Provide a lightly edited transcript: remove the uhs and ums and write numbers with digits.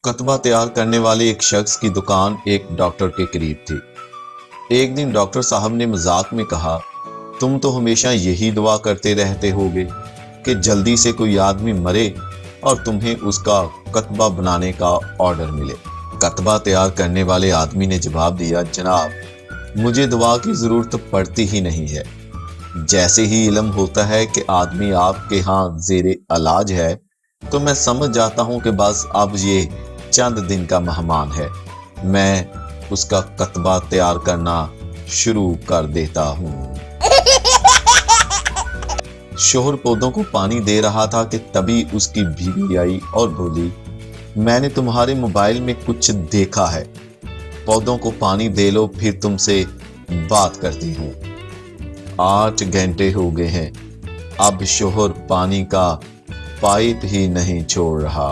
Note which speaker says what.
Speaker 1: कतबा तैयार करने वाले एक शख्स की दुकान एक डॉक्टर के करीब थी। एक दिन डॉक्टर साहब ने मजाक में कहा, तुम तो हमेशा यही दुआ करते रहते होगे कि जल्दी से कोई आदमी मरे और तुम्हें उसका कतबा बनाने का ऑर्डर मिले। कतबा तैयार करने वाले आदमी ने जवाब दिया, जनाब मुझे दुआ की जरूरत पड़ती ही नहीं है। जैसे ही इल्म होता है कि आदमी आपके यहाँ जेरे इलाज है तो मैं समझ जाता हूँ कि बस अब ये चंद दिन का मेहमान है। मैं उसका कतबा तैयार करना शुरू कर देता हूँ। शोहर पौधों को पानी दे रहा था कि तभी उसकी बीवी आई और बोली, मैंने तुम्हारे मोबाइल में कुछ देखा है, पौधों को पानी दे लो फिर तुमसे बात करती हूँ। 8 घंटे हो गए हैं, अब शोहर पानी का पाइप ही नहीं छोड़ रहा।